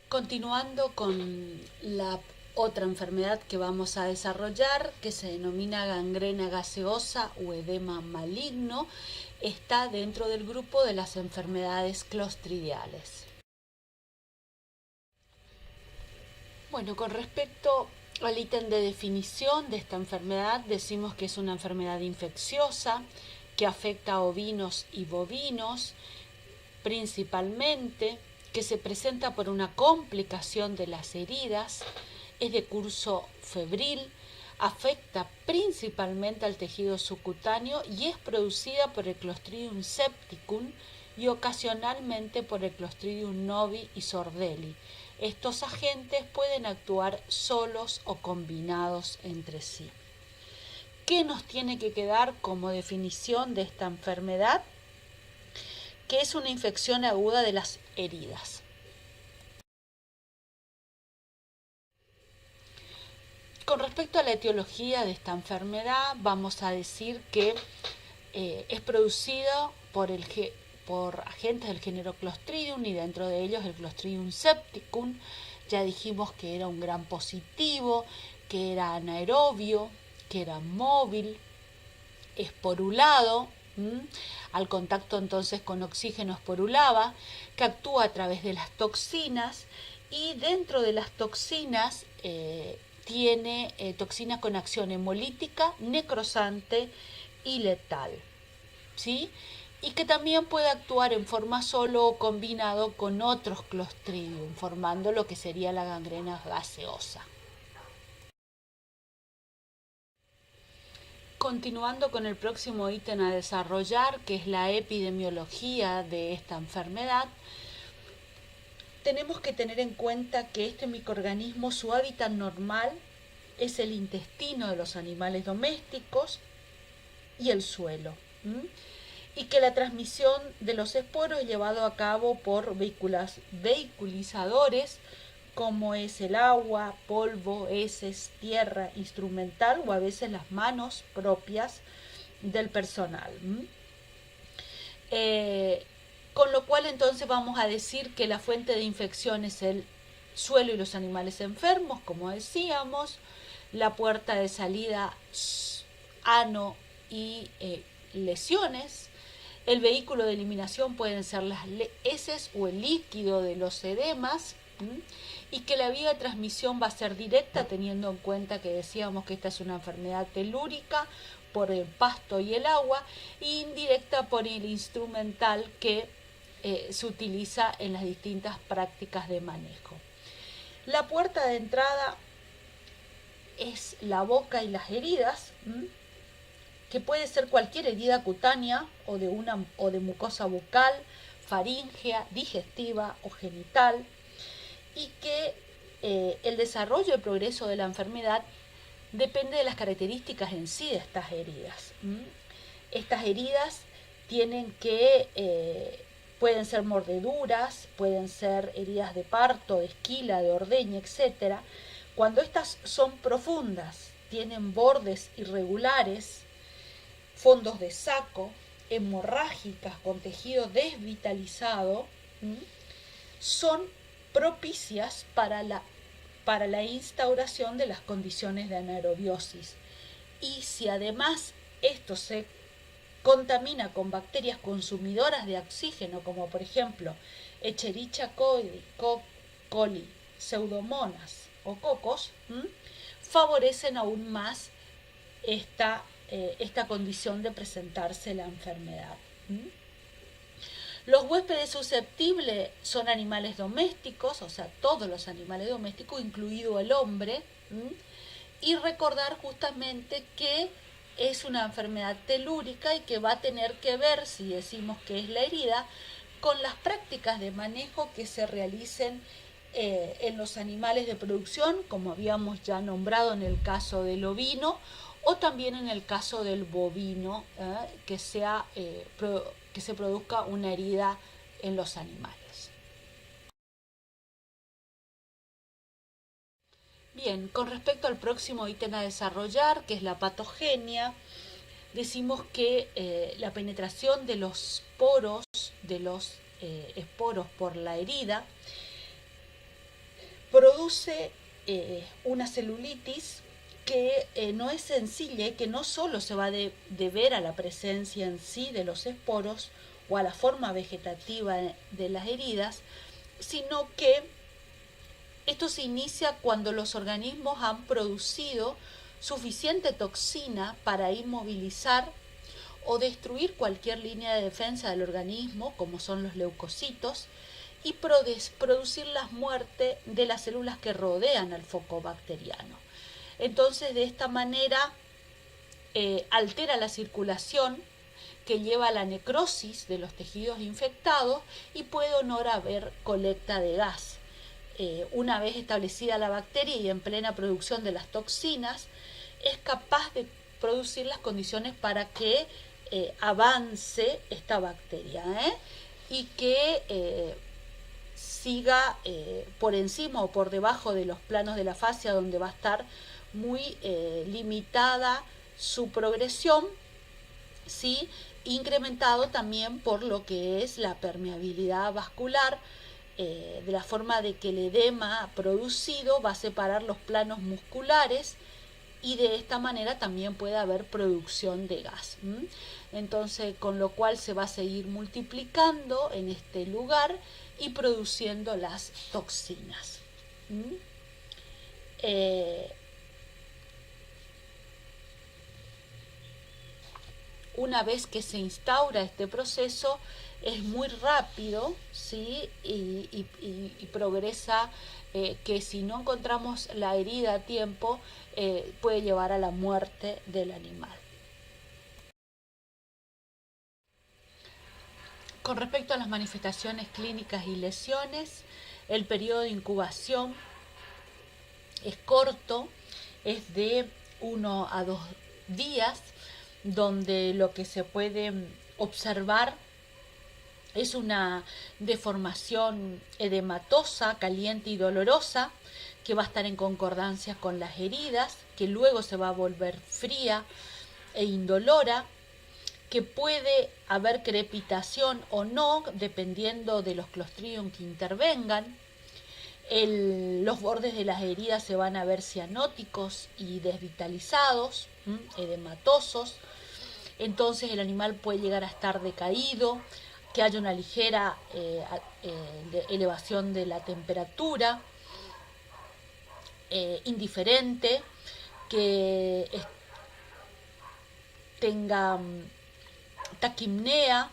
Continuando con la otra enfermedad que vamos a desarrollar, que se denomina gangrena gaseosa o edema maligno, está dentro del grupo de las enfermedades clostridiales. Bueno, con respecto al ítem de definición de esta enfermedad, decimos que es una enfermedad infecciosa que afecta a ovinos y bovinos, principalmente, que se presenta por una complicación de las heridas, es de curso febril, afecta principalmente al tejido subcutáneo y es producida por el Clostridium septicum y ocasionalmente por el Clostridium novi y sordelli. Estos agentes pueden actuar solos o combinados entre sí. ¿Qué nos tiene que quedar como definición de esta enfermedad? Que es una infección aguda de las heridas. Con respecto a la etiología de esta enfermedad, vamos a decir que es producida por agentes del género Clostridium y dentro de ellos el Clostridium septicum. Ya dijimos que era un gram positivo, que era anaerobio, que era móvil, esporulado, al contacto entonces con oxígeno esporulaba, que actúa a través de las toxinas y dentro de las toxinas tiene toxinas con acción hemolítica, necrosante y letal, ¿sí? Y que también puede actuar en forma solo o combinado con otros Clostridium, formando lo que sería la gangrena gaseosa. Continuando con el próximo ítem a desarrollar, que es la epidemiología de esta enfermedad, tenemos que tener en cuenta que este microorganismo, su hábitat normal es el intestino de los animales domésticos y el suelo, y que la transmisión de los esporos es llevado a cabo por vehiculizadores como es el agua, polvo, heces, tierra instrumental o a veces las manos propias del personal. Con lo cual entonces vamos a decir que la fuente de infección es el suelo y los animales enfermos, como decíamos, la puerta de salida ano y lesiones, el vehículo de eliminación pueden ser las heces o el líquido de los edemas, y que la vía de transmisión va a ser directa, teniendo en cuenta que decíamos que esta es una enfermedad telúrica por el pasto y el agua, e indirecta por el instrumental que se utiliza en las distintas prácticas de manejo. La puerta de entrada es la boca y las heridas, que puede ser cualquier herida cutánea o de mucosa bucal, faríngea, digestiva o genital, y que el desarrollo y progreso de la enfermedad depende de las características en sí de estas heridas. Estas heridas pueden ser mordeduras, pueden ser heridas de parto, de esquila, de ordeña, etc. Cuando estas son profundas, tienen bordes irregulares, fondos de saco, hemorrágicas con tejido desvitalizado, son propicias para la instauración de las condiciones de anaerobiosis. Y si además esto se contamina con bacterias consumidoras de oxígeno, como por ejemplo Escherichia coli, pseudomonas o cocos, favorecen aún más esta condición de presentarse la enfermedad. Los huéspedes susceptibles son animales domésticos, o sea, todos los animales domésticos, incluido el hombre, y recordar justamente que es una enfermedad telúrica y que va a tener que ver, si decimos que es la herida, con las prácticas de manejo que se realicen en los animales de producción, como habíamos ya nombrado en el caso del ovino, o también en el caso del bovino, que se produzca una herida en los animales. Bien, con respecto al próximo ítem a desarrollar, que es la patogenia, decimos que la penetración de los poros, de los esporos por la herida, produce una celulitis que no es sencilla y que no solo se va a deber a la presencia en sí de los esporos o a la forma vegetativa de las heridas, sino que esto se inicia cuando los organismos han producido suficiente toxina para inmovilizar o destruir cualquier línea de defensa del organismo, como son los leucocitos, y producir la muerte de las células que rodean al foco bacteriano. Entonces, de esta manera, altera la circulación, que lleva a la necrosis de los tejidos infectados y puede o no haber colecta de gas. Una vez establecida la bacteria y en plena producción de las toxinas, es capaz de producir las condiciones para que avance esta bacteria y que siga por encima o por debajo de los planos de la fascia, donde va a estar muy limitada su progresión, ¿sí? Incrementado también por lo que es la permeabilidad vascular, de la forma de que el edema producido va a separar los planos musculares y de esta manera también puede haber producción de gas. Entonces, con lo cual se va a seguir multiplicando en este lugar y produciendo las toxinas. Una vez que se instaura este proceso, es muy rápido, ¿sí? y progresa, que si no encontramos la herida a tiempo, puede llevar a la muerte del animal. Con respecto a las manifestaciones clínicas y lesiones, el periodo de incubación es corto, es de 1 a 2 días, donde lo que se puede observar es una deformación edematosa, caliente y dolorosa, que va a estar en concordancia con las heridas, que luego se va a volver fría e indolora, que puede haber crepitación o no, dependiendo de los Clostridium que intervengan. Los bordes de las heridas se van a ver cianóticos y desvitalizados, edematosos. Entonces el animal puede llegar a estar decaído, que haya una ligera elevación de la temperatura, indiferente, que tenga taquimnea,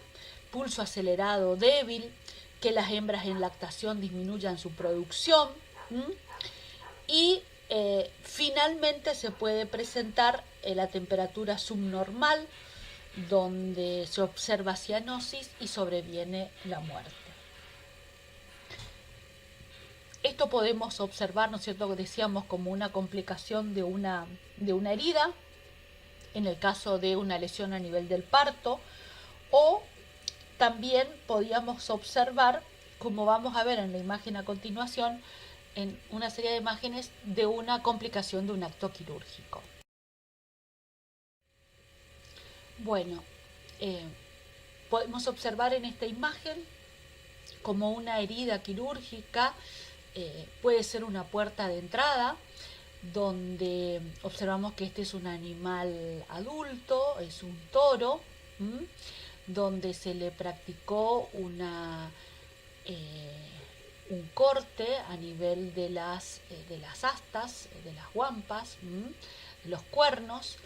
pulso acelerado débil, que las hembras en lactación disminuyan su producción y finalmente se puede presentar la temperatura subnormal, donde se observa cianosis y sobreviene la muerte. Esto podemos observar, ¿no es cierto?, decíamos, como una complicación de una herida, en el caso de una lesión a nivel del parto, o también podíamos observar, como vamos a ver en la imagen a continuación, en una serie de imágenes, de una complicación de un acto quirúrgico. Bueno, podemos observar en esta imagen como una herida quirúrgica puede ser una puerta de entrada, donde observamos que este es un animal adulto, es un toro, donde se le practicó un corte a nivel de las astas, de las guampas, de los cuernos,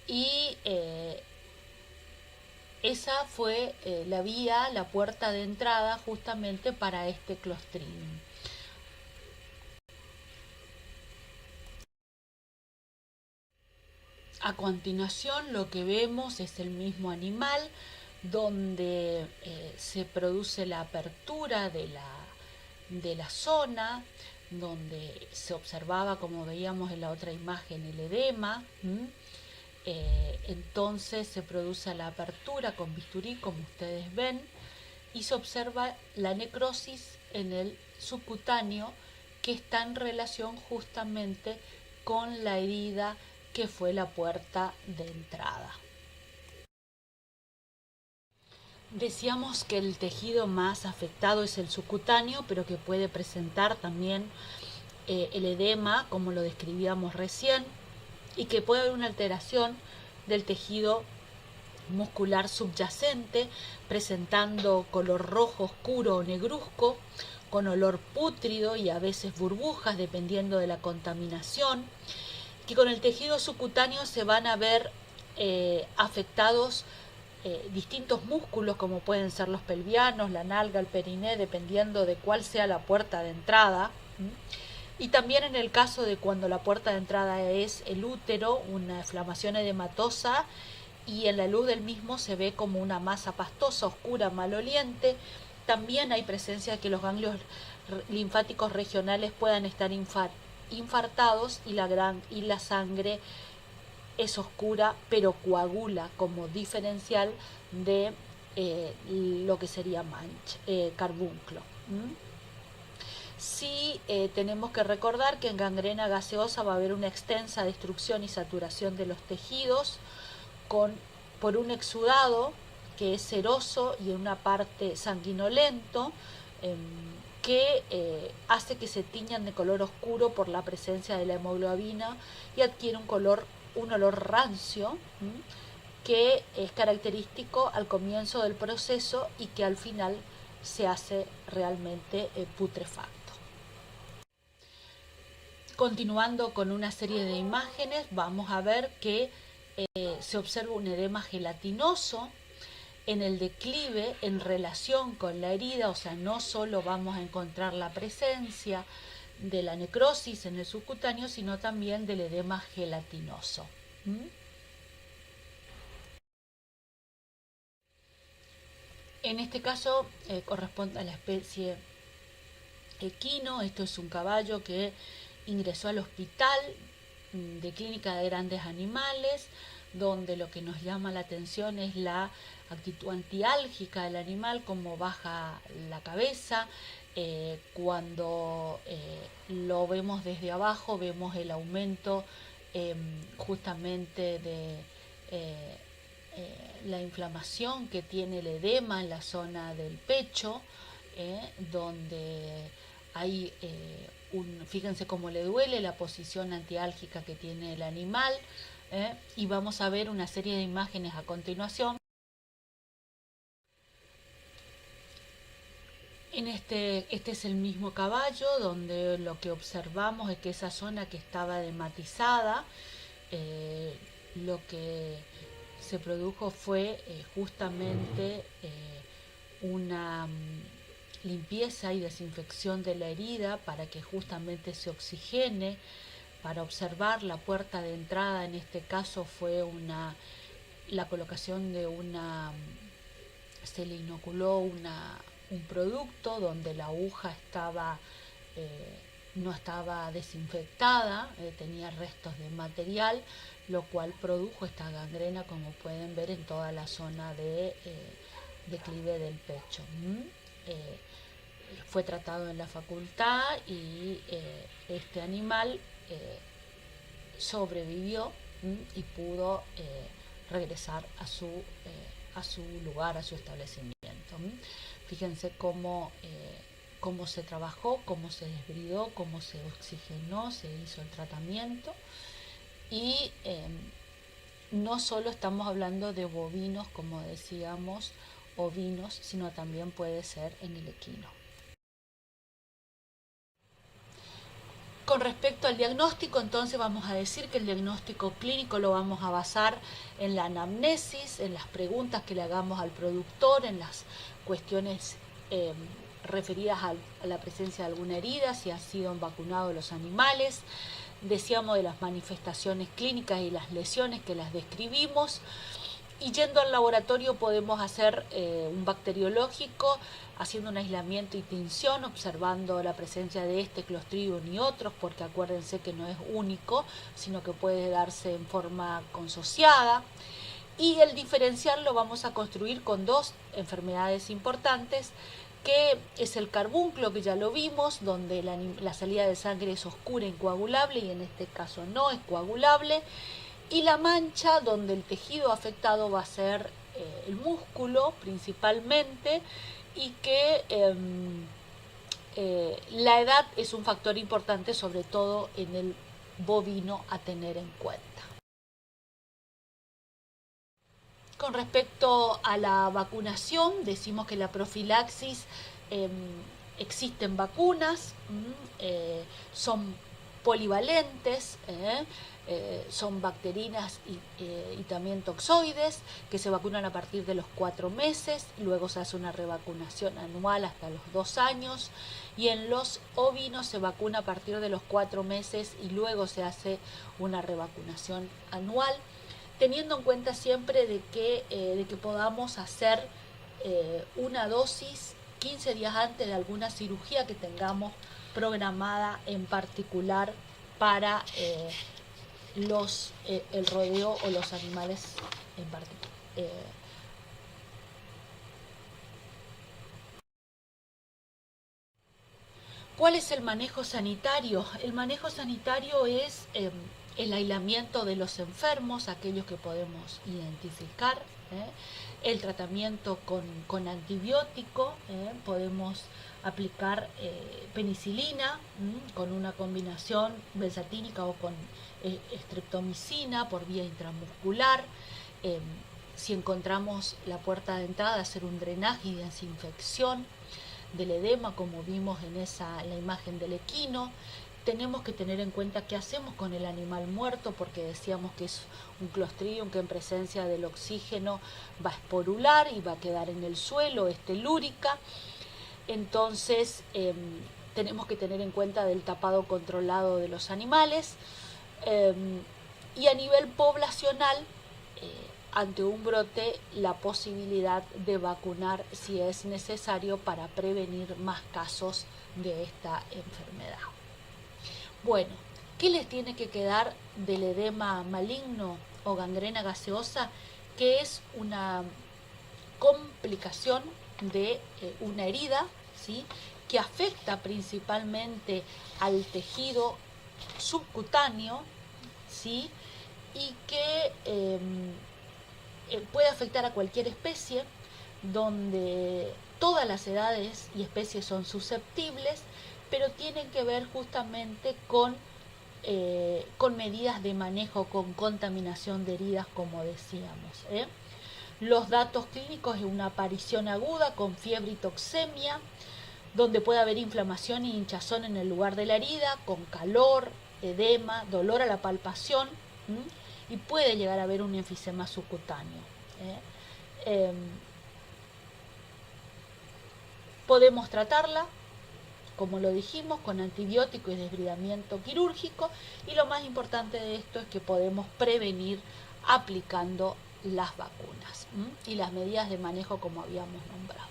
y esa fue la puerta de entrada justamente para este Clostridium. A continuación lo que vemos es el mismo animal, donde se produce la apertura de la zona, donde se observaba, como veíamos en la otra imagen, el edema. Entonces se produce la apertura con bisturí, como ustedes ven, y se observa la necrosis en el subcutáneo, que está en relación justamente con la herida que fue la puerta de entrada. Decíamos que el tejido más afectado es el subcutáneo, pero que puede presentar también el edema, como lo describíamos recién, y que puede haber una alteración del tejido muscular subyacente, presentando color rojo oscuro o negruzco, con olor pútrido y a veces burbujas, dependiendo de la contaminación, que con el tejido subcutáneo se van a ver afectados distintos músculos, como pueden ser los pelvianos, la nalga, el periné, dependiendo de cuál sea la puerta de entrada. Y también en el caso de cuando la puerta de entrada es el útero, una inflamación edematosa, y en la luz del mismo se ve como una masa pastosa, oscura, maloliente. También hay presencia de que los ganglios linfáticos regionales puedan estar infartados y la sangre es oscura, pero coagula como diferencial de lo que sería carbunclo. Sí, tenemos que recordar que en gangrena gaseosa va a haber una extensa destrucción y saturación de los tejidos por un exudado que es seroso y en una parte sanguinolento, que hace que se tiñan de color oscuro por la presencia de la hemoglobina y adquiere un olor rancio, que es característico al comienzo del proceso y que al final se hace realmente putrefacto. Continuando con una serie de imágenes, vamos a ver que se observa un edema gelatinoso en el declive en relación con la herida, o sea, no solo vamos a encontrar la presencia de la necrosis en el subcutáneo, sino también del edema gelatinoso. En este caso corresponde a la especie equino. Esto es un caballo que ingresó al hospital de clínica de grandes animales, donde lo que nos llama la atención es la actitud antiálgica del animal, como baja la cabeza. Cuando lo vemos desde abajo, vemos el aumento justamente de la inflamación que tiene el edema en la zona del pecho, donde hay fíjense cómo le duele la posición antiálgica que tiene el animal, y vamos a ver una serie de imágenes a continuación. Este es el mismo caballo, donde lo que observamos es que esa zona que estaba edematizada, lo que se produjo fue justamente una limpieza y desinfección de la herida para que justamente se oxigene, para observar la puerta de entrada. En este caso fue la colocación de se le inoculó un producto donde la aguja no estaba desinfectada, tenía restos de material, lo cual produjo esta gangrena, como pueden ver, en toda la zona de declive del pecho. Fue tratado en la facultad y este animal sobrevivió y pudo regresar a su lugar, a su establecimiento. Fíjense cómo se trabajó, cómo se desbridó, cómo se oxigenó, se hizo el tratamiento. Y no solo estamos hablando de bovinos, como decíamos, ovinos, sino también puede ser en el equino. Con respecto al diagnóstico, entonces vamos a decir que el diagnóstico clínico lo vamos a basar en la anamnesis, en las preguntas que le hagamos al productor, en las cuestiones referidas a la presencia de alguna herida, si han sido vacunados los animales. Decíamos de las manifestaciones clínicas y las lesiones que las describimos. Y yendo al laboratorio podemos hacer un bacteriológico, haciendo un aislamiento y tinción, observando la presencia de Clostridium y otros, porque acuérdense que no es único, sino que puede darse en forma consociada. Y el diferencial lo vamos a construir con dos enfermedades importantes, que es el carbunclo, que ya lo vimos, donde la salida de sangre es oscura e incoagulable, y en este caso no es coagulable. Y la mancha, donde el tejido afectado va a ser el músculo principalmente, y que la edad es un factor importante, sobre todo en el bovino, a tener en cuenta. Con respecto a la vacunación, decimos que la profilaxis, existen vacunas, son polivalentes, son bacterinas y también toxoides, que se vacunan a partir de los 4 meses, luego se hace una revacunación anual hasta los 2 años, y en los ovinos se vacuna a partir de los 4 meses y luego se hace una revacunación anual, teniendo en cuenta siempre de que podamos hacer una dosis 15 días antes de alguna cirugía que tengamos programada en particular para el rodeo o los animales en particular. ¿Cuál es el manejo sanitario? El manejo sanitario es el aislamiento de los enfermos, aquellos que podemos identificar, el tratamiento con antibiótico, podemos aplicar penicilina con una combinación benzatínica o con estreptomicina por vía intramuscular. Si encontramos la puerta de entrada, hacer un drenaje y desinfección del edema, como vimos en la imagen del equino. Tenemos que tener en cuenta qué hacemos con el animal muerto, porque decíamos que es un Clostridium que en presencia del oxígeno va a esporular y va a quedar en el suelo, es telúrica. Entonces tenemos que tener en cuenta del tapado controlado de los animales, y a nivel poblacional, ante un brote, la posibilidad de vacunar si es necesario para prevenir más casos de esta enfermedad. Bueno, ¿qué les tiene que quedar del edema maligno o gangrena gaseosa? Que es una complicación de una herida, ¿sí?, que afecta principalmente al tejido subcutáneo, ¿sí?, y que puede afectar a cualquier especie, donde todas las edades y especies son susceptibles, pero tienen que ver justamente con medidas de manejo, con contaminación de heridas, como decíamos. Los datos clínicos es una aparición aguda con fiebre y toxemia, donde puede haber inflamación y hinchazón en el lugar de la herida, con calor, edema, dolor a la palpación, y puede llegar a haber un enfisema subcutáneo. Podemos tratarla, como lo dijimos, con antibiótico y desbridamiento quirúrgico, y lo más importante de esto es que podemos prevenir aplicando las vacunas y las medidas de manejo como habíamos nombrado.